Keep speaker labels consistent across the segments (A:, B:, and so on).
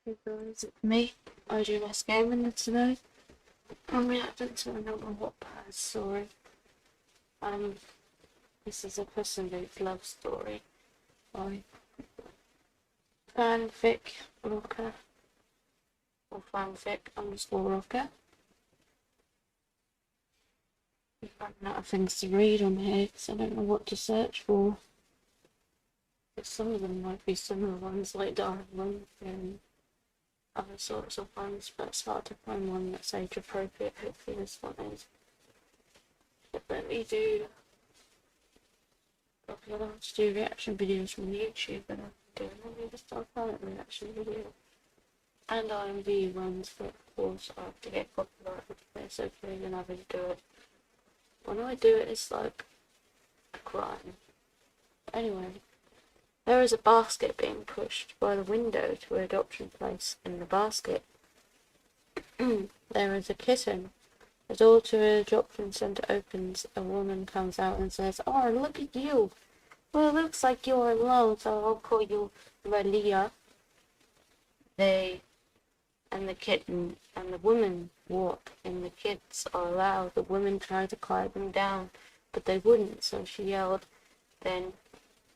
A: Hey guys, it's me, IGMS Gaming today. I'm reacting to another Wattpad story. Um, this is a Puss in Boots love story by fanfic rocker or fanfic_rocker. I'm running out of things to read on here because I don't know what to search for. But some of them might be similar ones like Darwin and other sorts of ones, but it's hard to find one that's age appropriate. Hopefully this one is. But let me do I like to do reaction videos from YouTube, and I'm doing any other stuff on it, reaction video. And IMV ones, but of course I have to get copyright for this, so if you're having to do it. When I do it, it's like a crime. Anyway, there is a basket being pushed by the window to an adoption place. In the basket, there is a kitten. The door to an adoption centre opens. A woman comes out and says, "Oh, look at you. Well, it looks like you're alone, so I'll call you Malia." They and the kitten and the woman walk, and the kids are allowed. The women tried to quiet them down, but they wouldn't, so she yelled. Then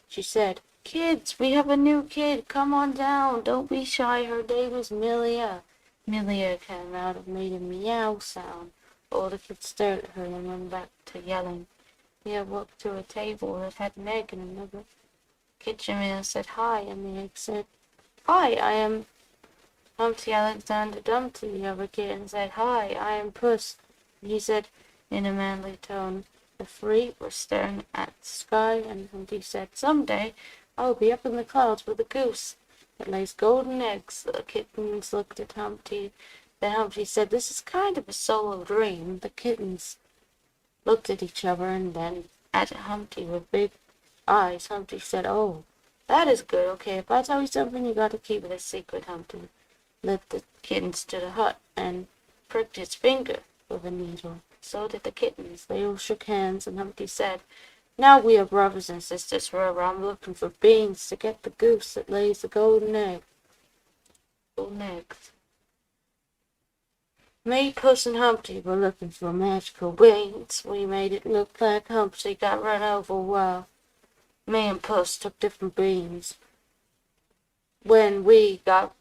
A: she said, "Kids, we have a new kid. Come on down. Don't be shy. Her name is Milia." Milia came out and made a meow sound. All the kids stared at her and went back to yelling. Mia walked to a table that had an egg and another kitchen. Mia said hi, and the egg said, "Hi, I am Humpty Alexander Dumpty." The other kitten said, "Hi, I am Puss." And he said in a manly tone. The three were staring at the sky, and Humpty said, "Someday I'll be up in the clouds with a goose that lays golden eggs." The kittens looked at Humpty. Then Humpty said, "This is kind of a solo dream." The kittens looked at each other and then at Humpty with big eyes. Humpty said, "Oh, that is good. Okay, if I tell you something, you got to keep it a secret." Humpty led the kittens to the hut and pricked his finger with a needle. So did the kittens. They all shook hands, and Humpty said, "Now we are brothers and sisters forever. I'm looking for beans to get the goose that lays the golden egg." Golden eggs. Me, Puss, and Humpty were looking for magical beans. We made it look like Humpty got run over while me and Puss took different beans. When we got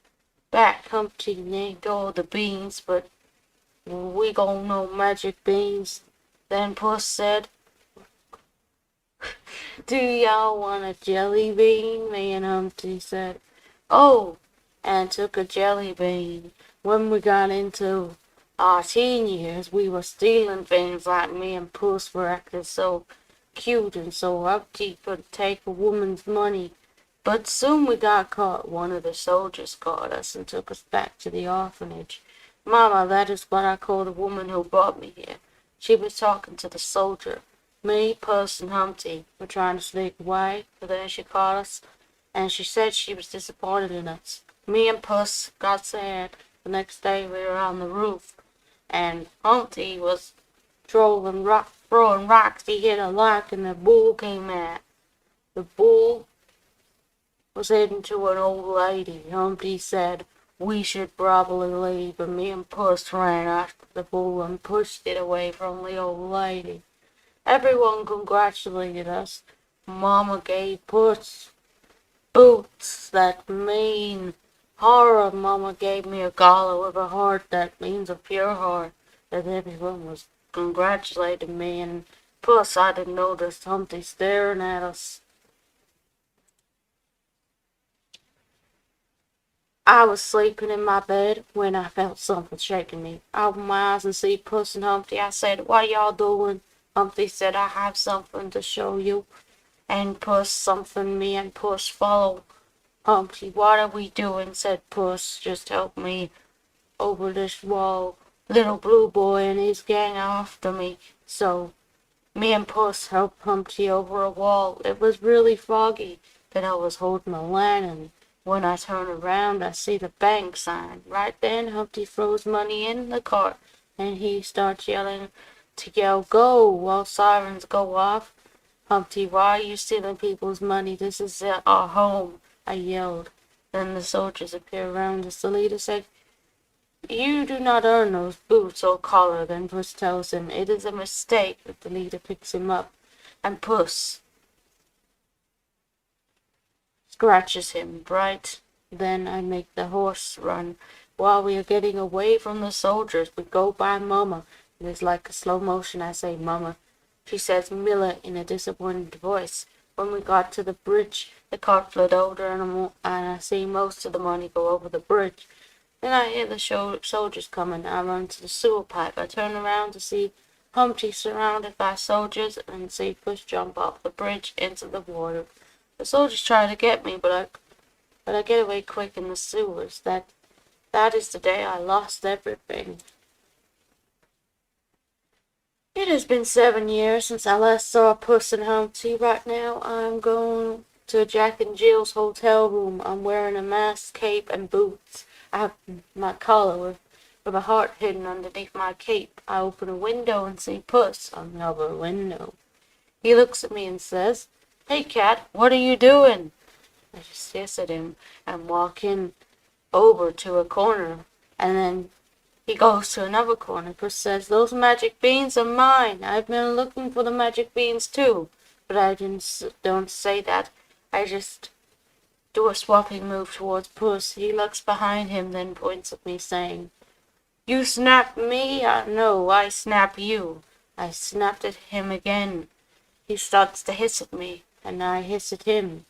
A: back, Humpty named all the beans, but we got no magic beans. Then Puss said, "Do y'all want a jelly bean?" Me and Humpty said, "Oh," and took a jelly bean. When we got into our teen years, we were stealing things like me and Puss were acting so cute, and so Humpty could take a woman's money. But soon we got caught. One of the soldiers caught us and took us back to the orphanage. Mama, that is what I call the woman who brought me here. She was talking to the soldier. Me, Puss, and Humpty were trying to sneak away, but then she caught us, and she said she was disappointed in us. Me and Puss got sad. The next day we were on the roof, and Humpty was throwing rocks. He hit a lock, and the bull came out. The bull was heading to an old lady. Humpty said we should probably leave, and me and Puss ran after the bull and pushed it away from the old lady. Everyone congratulated us. Mama gave Puss boots that mean horror. Mama gave me a collar with a heart that means a pure heart. And everyone was congratulating me, and Puss, I didn't notice Humpty staring at us. I was sleeping in my bed when I felt something shaking me. I opened my eyes and see Puss and Humpty. I said, "What y'all doing?" Humpty said, "I have something to show you." And Puss, something. Me and Puss followed Humpty. "What are we doing?" said Puss. "Just help me over this wall. Little Blue Boy and his gang are after me." So me and Puss helped Humpty over a wall. It was really foggy, but I was holding a lantern. When I turn around, I see the bank sign. Right then, Humpty throws money in the cart, and he starts yelling to yell "Go!" while sirens go off. "Humpty, why are you stealing people's money? This is our home," I yelled. Then the soldiers appear around us. The leader said, "You do not earn those boots or collar." Then Puss tells him it is a mistake. But the leader picks him up, and Puss scratches him. Right then I make the horse run. While we are getting away from the soldiers, we go by Mama. It is like a slow motion. I say, "Mama." She says, "Miller," in a disappointed voice. When we got to the bridge, the cart flowed over, and I see most of the money go over the bridge. Then I hear the soldiers coming. I run to the sewer pipe. I turn around to see Humpty surrounded by soldiers and see Puss jump off the bridge into the water. The soldiers try to get me, but I get away quick in the sewers. That is the day I lost everything. It has been 7 years since I last saw Puss and Humpty. Right now I'm going to Jack and Jill's hotel room. I'm wearing a mask, cape, and boots. I have my collar with a heart hidden underneath my cape. I open a window and see Puss on the other window. He looks at me and says, "Hey, cat, what are you doing?" I just hiss at him and walk in over to a corner, and then he goes to another corner. Puss says, "Those magic beans are mine. I've been looking for the magic beans too." But I don't say that. I just do a swapping move towards Puss. He looks behind him, then points at me, saying, "You snap me? No, I snap you." I snapped at him again. He starts to hiss at me, and I hiss at him.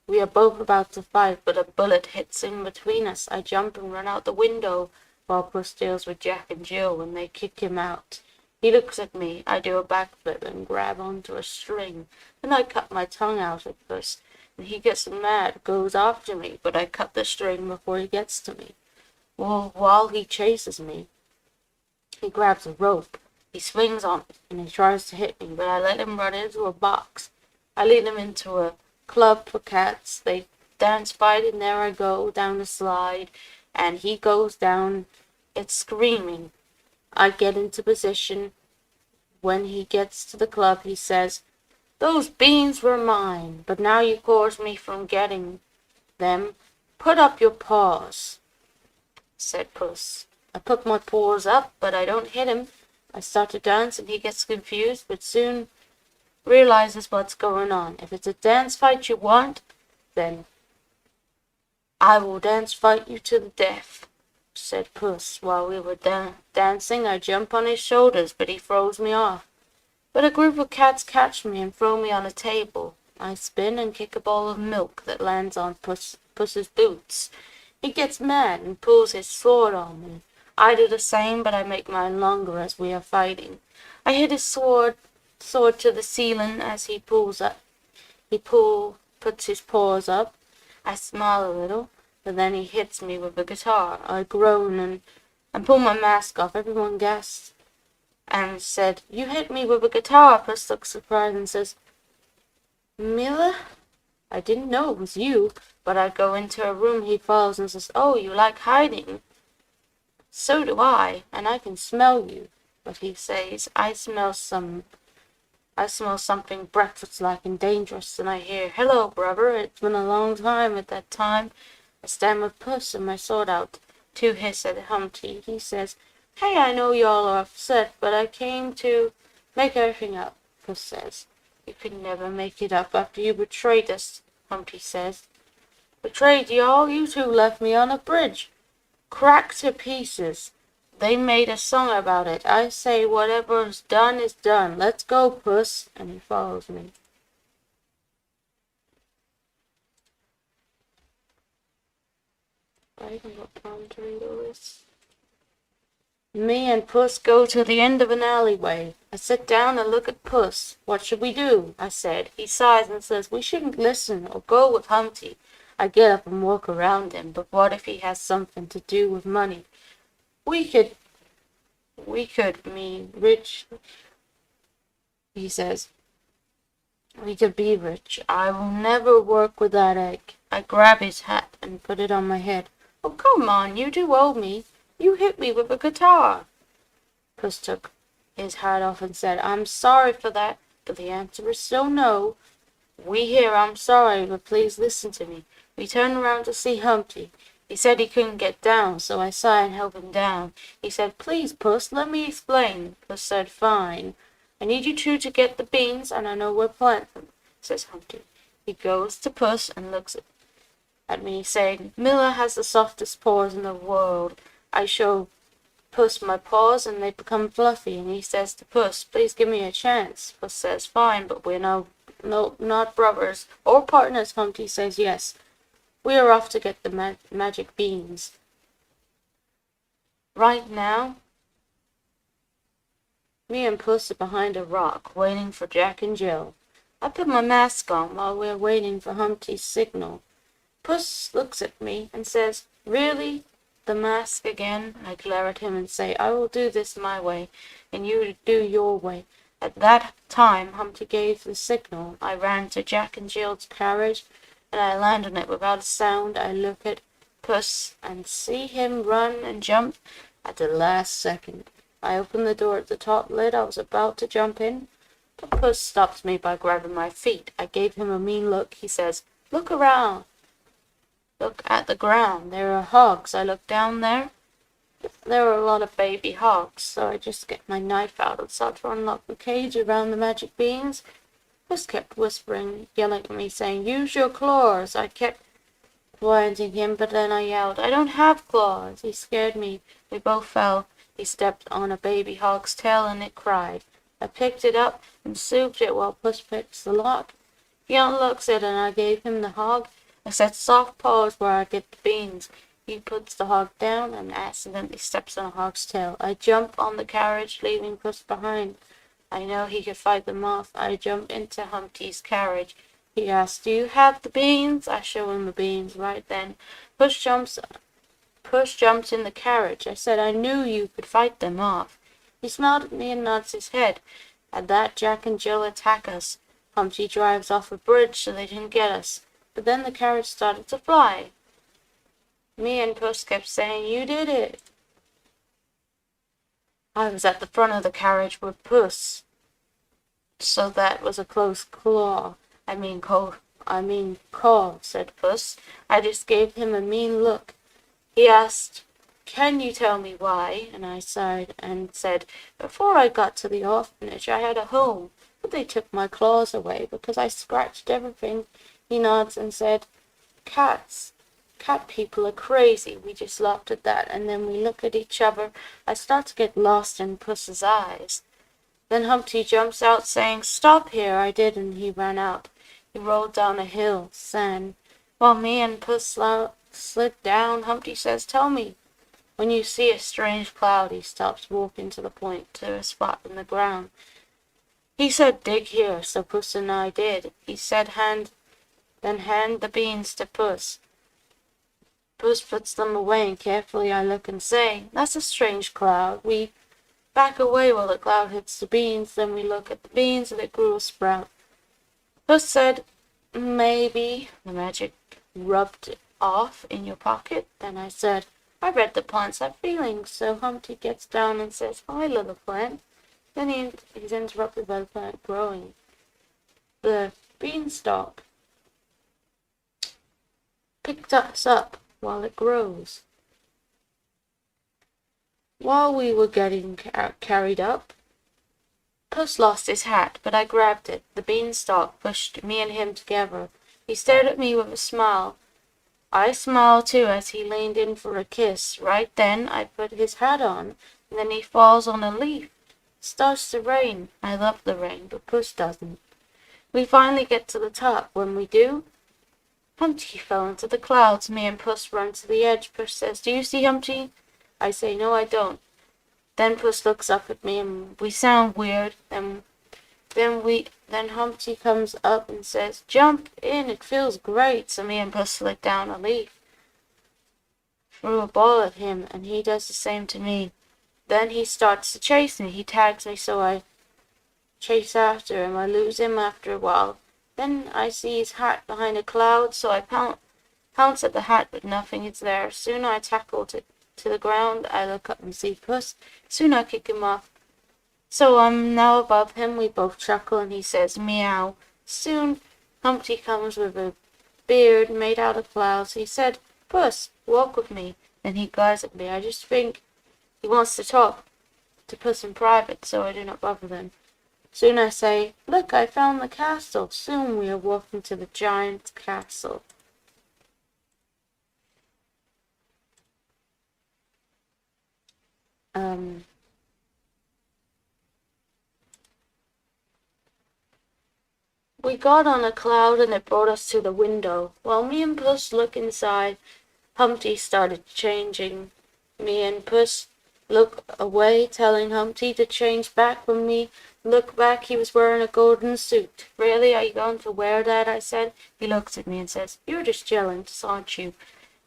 A: We are both about to fight, but a bullet hits in between us. I jump and run out the window, while Puss deals with Jack and Jill when they kick him out. He looks at me. I do a backflip and grab onto a string. Then I cut my tongue out at Puss, and he gets mad, goes after me, but I cut the string before he gets to me. Well, while he chases me, he grabs a rope. He swings on it, and he tries to hit me, but I let him run into a box. I lead him into a club for cats. They dance fight, and there I go down the slide, and he goes down it screaming. I get into position. When he gets to the club, he says, "Those beans were mine, but now you coerce me from getting them. Put up your paws," said Puss. I put my paws up, but I don't hit him. I start to dance, and he gets confused, but soon realizes what's going on. "If it's a dance fight you want, then I will dance fight you to the death," said Puss. While we were dancing, I jump on his shoulders, but he throws me off. But a group of cats catch me and throw me on a table. I spin and kick a bowl of milk that lands on Puss's boots. He gets mad and pulls his sword on me. I do the same, but I make mine longer as we are fighting. I hit his sword to the ceiling as he pulls up. Puts his paws up. I smile a little, but then he hits me with a guitar. I groan and pull my mask off. Everyone gasps and said, "You hit me with a guitar." Puss looks surprised and says, "Miller? I didn't know it was you." But I go into a room. He follows and says, "Oh, you like hiding?" "So do I, and I can smell you." But he says, I smell something breakfast-like and dangerous, and I hear, "Hello, brother. It's been a long time." At that time, I stand with Puss and my sword out to hiss at Humpty. He says, "Hey, I know y'all are upset, but I came to make everything up." Puss says, "You could never make it up after you betrayed us." Humpty says, "Betrayed y'all? You two left me on a bridge, cracked to pieces. They made a song about it. I say whatever's done is done. Let's go, Puss." And he follows me. I haven't got time to read all this. Me and Puss go to the end of an alleyway. I sit down and look at Puss. "What should we do?" I said. He sighs and says, "We shouldn't listen or go with Humpty." I get up and walk around him. "But what if he has something to do with money? We could be rich," he says. "We could be rich." "I will never work with that egg." I grab his hat and put it on my head. "Oh, come on, you do owe me. You hit me with a guitar." Puss took his hat off and said, "I'm sorry for that, but the answer is still no. We hear I'm sorry, but please listen to me. We turned around to see Humpty. He said he couldn't get down, so I sighed and helped him down. He said, "Please, Puss, let me explain." Puss said, "Fine. I need you two to get the beans, and I know where to plant them," says Humpty. He goes to Puss and looks at me, saying, "Miller has the softest paws in the world. I show Puss my paws, and they become fluffy," and he says to Puss, "Please give me a chance." Puss says, "Fine, but we're not brothers or partners." Humpty says, "Yes. We are off to get the magic beans. Right now, me and Puss are behind a rock, waiting for Jack and Jill. I put my mask on while we're waiting for Humpty's signal. Puss looks at me and says, "Really? The mask again?" I glare at him and say, "I will do this my way, and you do your way." At that time, Humpty gave the signal. I ran to Jack and Jill's carriage, and I land on it without a sound. I look at Puss and see him run and jump at the last second. I open the door at the top lid. I was about to jump in, but Puss stops me by grabbing my feet. I gave him a mean look. He says, "Look around. Look at the ground. There are hogs." I look down there. There are a lot of baby hogs, so I just get my knife out and start to unlock the cage around the magic beans. Puss kept whispering, yelling at me, saying, "Use your claws." I kept pointing him, but then I yelled, "I don't have claws." He scared me. We both fell. He stepped on a baby hog's tail and it cried. I picked it up and souped it while Puss picks the lock. He unlocks it and I gave him the hog. I said, "Soft paws where I get the beans." He puts the hog down and accidentally steps on a hog's tail. I jump on the carriage, leaving Puss behind. I know he could fight them off. I jump into Humpty's carriage. He asks, "Do you have the beans?" I show him the beans. Right then, Puss jumps in the carriage. I said, "I knew you could fight them off." He smiled at me and nods his head. At that, Jack and Jill attack us. Humpty drives off a bridge so they didn't get us. But then the carriage started to fly. Me and Puss kept saying, "You did it." I was at the front of the carriage with Puss, so that was a close call. Call, said Puss. I just gave him a mean look. He asked, "Can you tell me why?" And I sighed and said, "Before I got to the orphanage, I had a home, but they took my claws away because I scratched everything." He nods and said, "Cats. Cat people are crazy." We just laughed at that, and then we look at each other. I start to get lost in Puss's eyes. Then Humpty jumps out saying, "Stop here." I did, and he ran out. He rolled down a hill, sand. While me and Puss slid down, Humpty says, "Tell me when you see a strange cloud." He stops walking to the point, to a spot in the ground. He said, "Dig here," so Puss and I did. He said, hand the beans to Puss. Puss puts them away, and carefully I look and say, "That's a strange cloud." We back away while the cloud hits the beans. Then we look at the beans, and it grew a sprout. Puss said, "Maybe the magic rubbed it off in your pocket." Then I said, "I read the plants have feelings." So Humpty gets down and says, "Hi, little plant." Then he's interrupted by the plant growing. The beanstalk picked us up while it grows. While we were getting carried up, Puss lost his hat, but I grabbed it. The beanstalk pushed me and him together. He stared at me with a smile. I smiled too as he leaned in for a kiss. Right then, I put his hat on, and then he falls on a leaf. It starts to rain. I love the rain, but Puss doesn't. We finally get to the top. When we do, Humpty fell into the clouds. Me and Puss run to the edge. Puss says, "Do you see Humpty?" I say, "No, I don't." Then Puss looks up at me and we sound weird. Then Humpty comes up and says, "Jump in, it feels great." So me and Puss slid down a leaf, threw a ball at him, and he does the same to me. Then he starts to chase me. He tags me, so I chase after him. I lose him after a while. Then I see his hat behind a cloud, so I pounce at the hat, but nothing is there. Soon I tackle it to the ground. I look up and see Puss. Soon I kick him off. So I'm now above him. We both chuckle, and he says, "Meow." Soon Humpty comes with a beard made out of clouds. He said, "Puss, walk with me." Then he glares at me. I just think he wants to talk to Puss in private, so I do not bother them. Soon I say, "Look, I found the castle." Soon we are walking to the giant castle. We got on a cloud and it brought us to the window. While me and Puss look inside, Humpty started changing. Me and Puss look away, telling Humpty to change back. When we look back, he was wearing a golden suit. "Really, are you going to wear that?" I said. He looks at me and says, "You're just jealous, aren't you?"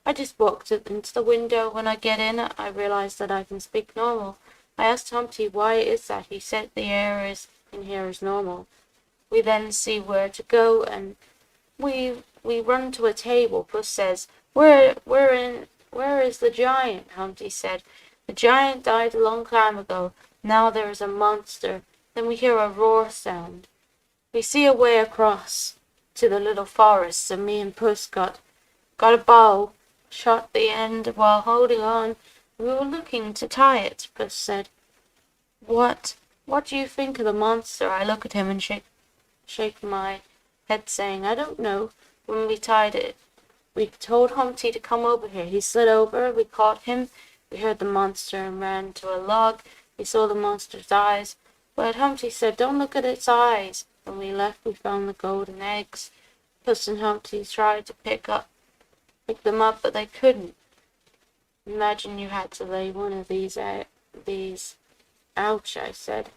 A: I just walked into the window. When I get in, I realize that I can speak normal. I asked Humpty, "Why is that?" He said, "The air in here is normal." We then see where to go, and we run to a table. Puss says, where is the giant?" Humpty said, "The giant died a long time ago. Now there is a monster." Then we hear a roar sound. We see a way across to the little forest, so me and Puss got a bow, shot the end while holding on. We were looking to tie it. Puss said, What do you think of the monster?" I look at him and shake my head, saying, "I don't know." When we tied it, we told Humpty to come over here. He slid over, we caught him. We heard the monster and ran to a log. We saw the monster's eyes, but Humpty said, "Don't look at its eyes." When we left, we found the golden eggs. Puss and Humpty tried to pick them up, but they couldn't. Imagine you had to lay one of these. Ouch, I said.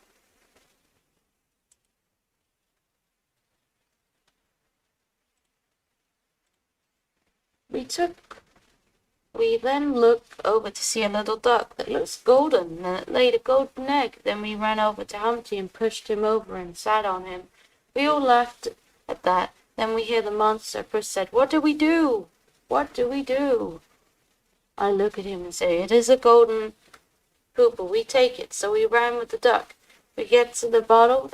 A: We then looked over to see a little duck that looks golden, and it laid a golden egg. Then we ran over to Humpty and pushed him over and sat on him. We all laughed at that. Then we hear the monster. Puss said, "What do we do? What do we do?" I look at him and say, "It is a golden Hooper, we take it." So we ran with the duck. We get to the bottle,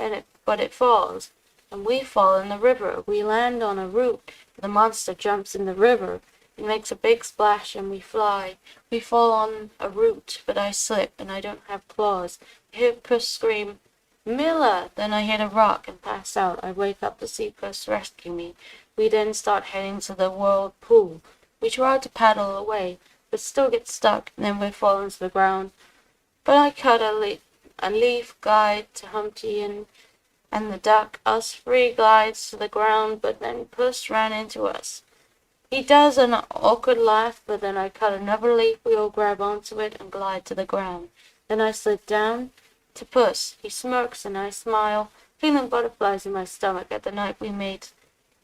A: but it falls, and we fall in the river. We land on a root. The monster jumps in the river. It makes a big splash, and we fly. We fall on a root, but I slip, and I don't have claws. I hear Puss scream, "Miller!" Then I hit a rock and pass out. I wake up to see Puss rescue me. We then start heading to the whirlpool. We try to paddle away, but still get stuck, and then we fall into the ground. But I cut a leaf guide to Humpty and the duck. Us three glides to the ground, but then Puss ran into us. He does an awkward laugh, but then I cut another leaf. We all grab onto it and glide to the ground. Then I slid down to Puss. He smirks and I smile, feeling butterflies in my stomach. At the night we made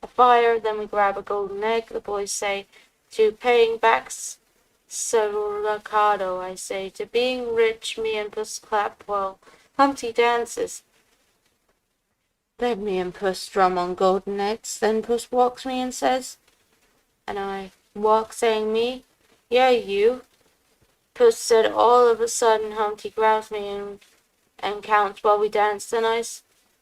A: a fire. Then we grab a golden egg. The boys say, "To paying back Serrocado," I say. To being rich, me and Puss clap while Humpty dances. Then me and Puss drum on golden eggs. Then Puss walks me and says, and I walk saying me, "Yeah, you." Puss said. All of a sudden Humpty grabs me and counts while we dance. Then I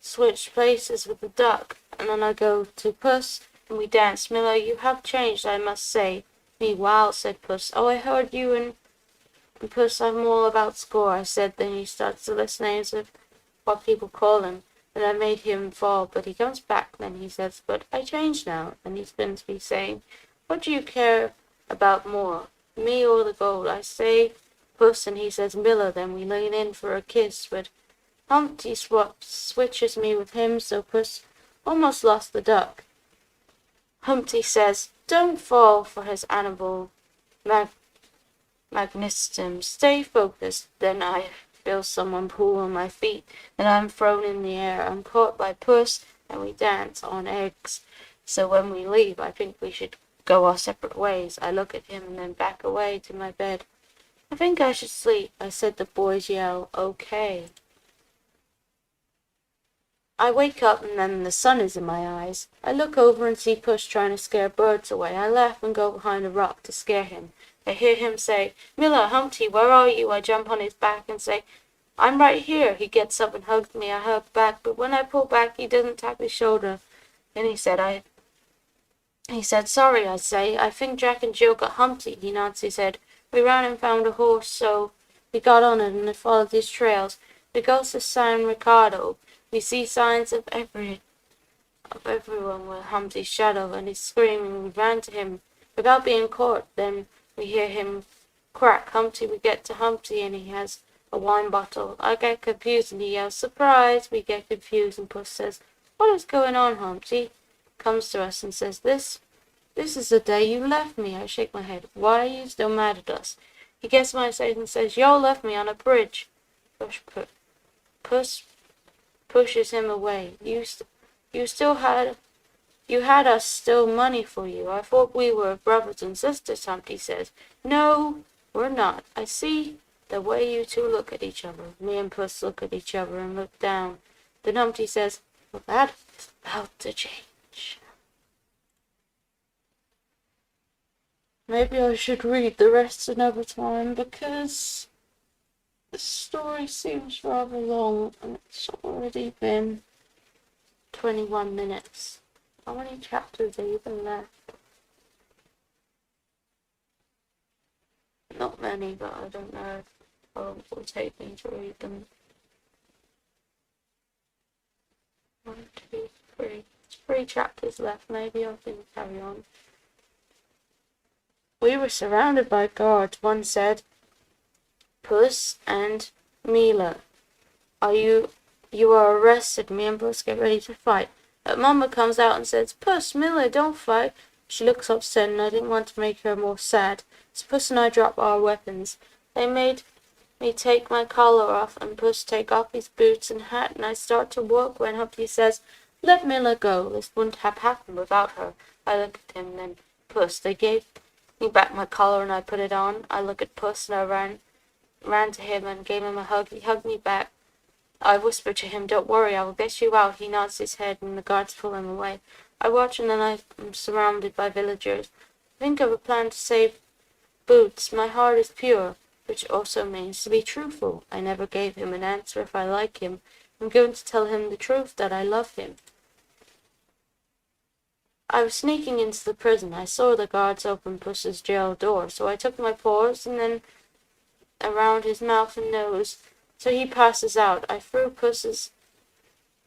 A: switch places with the duck, and then I go to Puss and we dance. "Miller, you have changed, I must say." Me, "Wow," said Puss. "Oh, I heard you and Puss, I'm all about score," I said. Then he starts to list names of what people call him. Then I made him fall, but he comes back. Then he says, "But I changed now." And he spins me saying, "What do you care about more, me or the gold?" I say, "Puss," and he says, "Miller." Then we lean in for a kiss, but Humpty switches me with him, so Puss almost lost the duck. Humpty says, "Don't fall for his animal magnetism. Stay focused." Then I feel someone pull on my feet, and I'm thrown in the air. I'm caught by Puss, and we dance on eggs. So when we leave, I think we should go our separate ways. I look at him and then back away to my bed. "I think I should sleep," I said. The boys yell, "Okay." I wake up and then the sun is in my eyes. I look over and see Puss trying to scare birds away. I laugh and go behind a rock to scare him. I hear him say, "Miller, Humpty, where are you?" I jump on his back and say, "I'm right here." He gets up and hugs me. I hug back, but when I pull back, he doesn't tap his shoulder. Then he said, He said, sorry, I say. I think Jack and Jill got Humpty. He nods his head. We ran and found a horse, so we got on it and followed his trails. We go to San Ricardo. We see signs of everyone with Humpty's shadow, and he's screaming. We ran to him without being caught. Then we hear him crack Humpty. We get to Humpty, and he has a wine bottle. I get confused, and he yells, surprise! We get confused, and Puss says, what is going on, Humpty? Comes to us and says, This is the day you left me. I shake my head. Why are you still mad at us? He gets my side and says, y'all left me on a bridge. Puss pushes him away. You had us steal money for you. I thought we were brothers and sisters, Humpty says. No, we're not. I see the way you two look at each other. Me and Puss look at each other and look down. Then Humpty says, well, that is about to change. Maybe I should read the rest another time because the story seems rather long and it's already been 21 minutes. How many chapters are even left? Not many, but I don't know if it will take me to read them. 1, 2, 3. 3 chapters left. Maybe I can carry on. We were surrounded by guards. One said, Puss and Mila, you are arrested. Me and Puss get ready to fight. But Mama comes out and says, Puss, Mila, don't fight. She looks upset and I didn't want to make her more sad. So Puss and I drop our weapons. They made me take my collar off and Puss take off his boots and hat, and I start to walk when Humpty says, let Mila go. This wouldn't have happened without her. I look at him, then Puss. They gave me back my collar and I put it on. I look at Puss and I ran to him and gave him a hug. He hugged me back. I whispered to him, don't worry, I will get you out. He nods his head and the guards pull him away. I watch and then I am surrounded by villagers. I think of a plan to save Boots. My heart is pure, which also means to be truthful. I never gave him an answer if I like him. I'm going to tell him the truth, that I love him. I was sneaking into the prison. I saw the guards open Puss's jail door, so I took my paws and then around his mouth and nose, so he passes out. I threw Puss's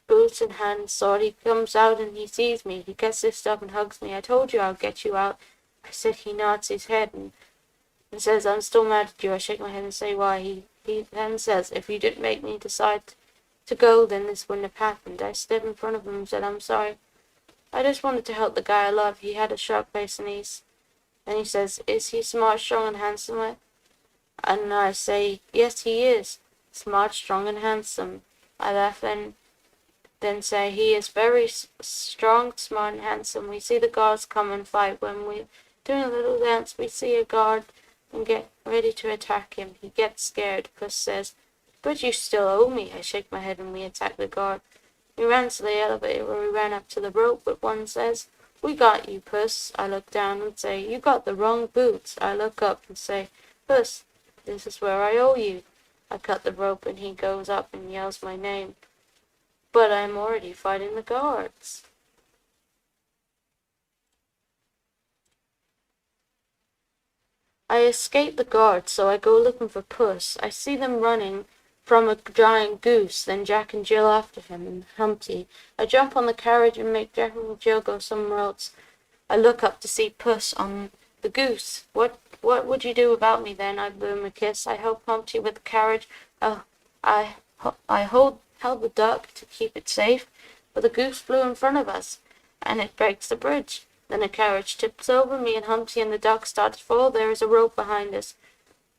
A: boots and hat and sword. He comes out and he sees me. He gets this stuff and hugs me. I told you I'll get you out. I said. He nods his head and says, I'm still mad at you. I shake my head and say why. He then says, if you didn't make me decide to go, then this wouldn't have happened. I stepped in front of him and said, I'm sorry. I just wanted to help the guy I love. He had a sharp face and he says, is he smart, strong, and handsome? And I say, yes, he is. Smart, strong, and handsome. I laugh and then say, he is very strong, smart, and handsome. We see the guards come and fight. When we're doing a little dance, we see a guard and get ready to attack him. He gets scared. Puss says, but you still owe me. I shake my head and we attack the guard. We ran to the elevator where we ran up to the rope, but one says, we got you, Puss. I look down and say, you got the wrong boots. I look up and say, Puss, this is where I owe you. I cut the rope and he goes up and yells my name. But I'm already fighting the guards. I escape the guards, so I go looking for Puss. I see them running from a giant goose, then Jack and Jill after him, and Humpty. I jump on the carriage and make Jack and Jill go somewhere else. I look up to see Puss on the goose. What would you do about me then? I blew him a kiss. I help Humpty with the carriage. I held the duck to keep it safe, but the goose flew in front of us, and it breaks the bridge. Then a carriage tips over me, and Humpty and the duck start to fall. There is a rope behind us.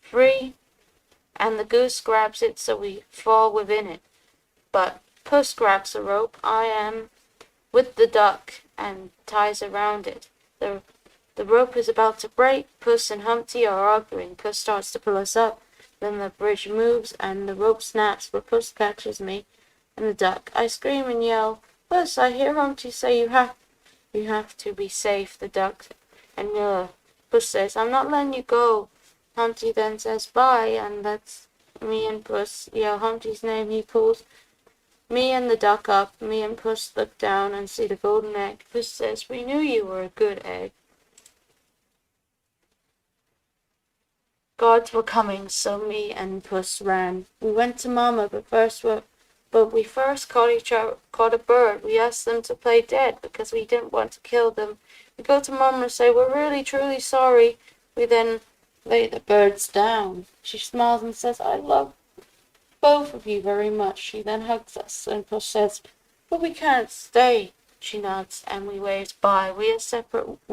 A: Free, and the goose grabs it, so we fall within it. But Puss grabs the rope. I am with the duck and ties around it. The rope is about to break. Puss and Humpty are arguing. Puss starts to pull us up. Then the bridge moves and the rope snaps, but Puss catches me and the duck. I scream and yell, Puss, I hear Humpty say you have to be safe. The duck and Puss says, I'm not letting you go. Humpty then says bye, and that's me and Puss yell Humpty's name. He pulls Me and the duck up. Me and Puss look down and see the golden egg. Puss says, "We knew you were a good egg." Guards were coming, so me and Puss ran. We went to Mama, but we first caught a bird. We asked them to play dead because we didn't want to kill them. We go to Mama and say, "We're really, truly sorry." We then lay the birds down. She smiles and says, "I love both of you very much." She then hugs us, and Puss says, "But we can't stay." She nods, and we waves bye. We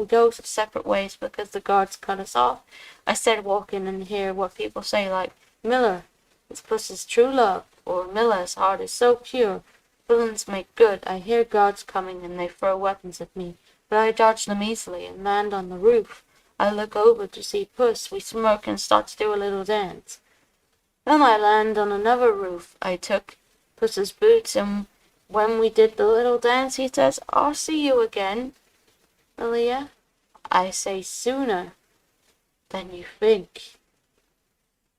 A: go separate ways because the guards cut us off. I started walking and hear what people say, like, "Miller, it's Puss's true love," or "Miller's heart is so pure. Villains make good." I hear guards coming, and they throw weapons at me, but I dodge them easily and land on the roof. I look over to see Puss. We smirk and start to do a little dance. Then I land on another roof. I took Puss's boots, and when we did the little dance, he says, "I'll see you again, Malia." I say, "Sooner than you think."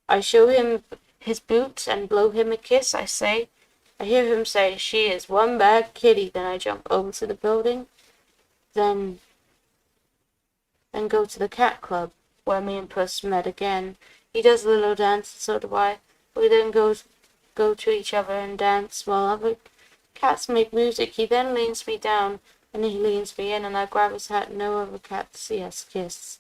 A: I show him his boots and blow him a kiss. I hear him say, "She is one bad kitty." Then I jump over to the building, then go to the cat club, where me and Puss met again. He does a little dance, and so do I. We then go to each other and dance while other cats make music. He then leans me down, and he leans me in, and I grab his hat, and no other cats see us kiss.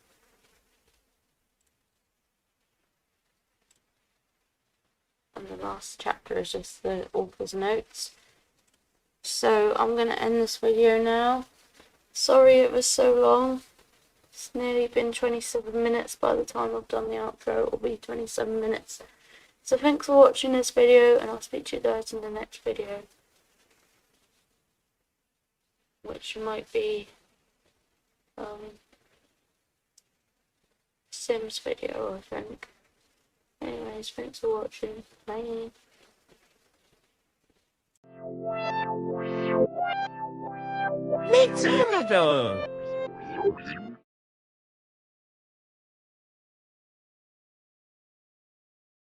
A: And the last chapter is just the author's notes. So I'm going to end this video now. Sorry it was so long. It's nearly been 27 minutes. By the time I've done the outro, it will be 27 minutes. So thanks for watching this video, and I'll speak to you guys in the next video, which might be Sims video, I think. Anyways, thanks for watching. Bye.
B: Me too,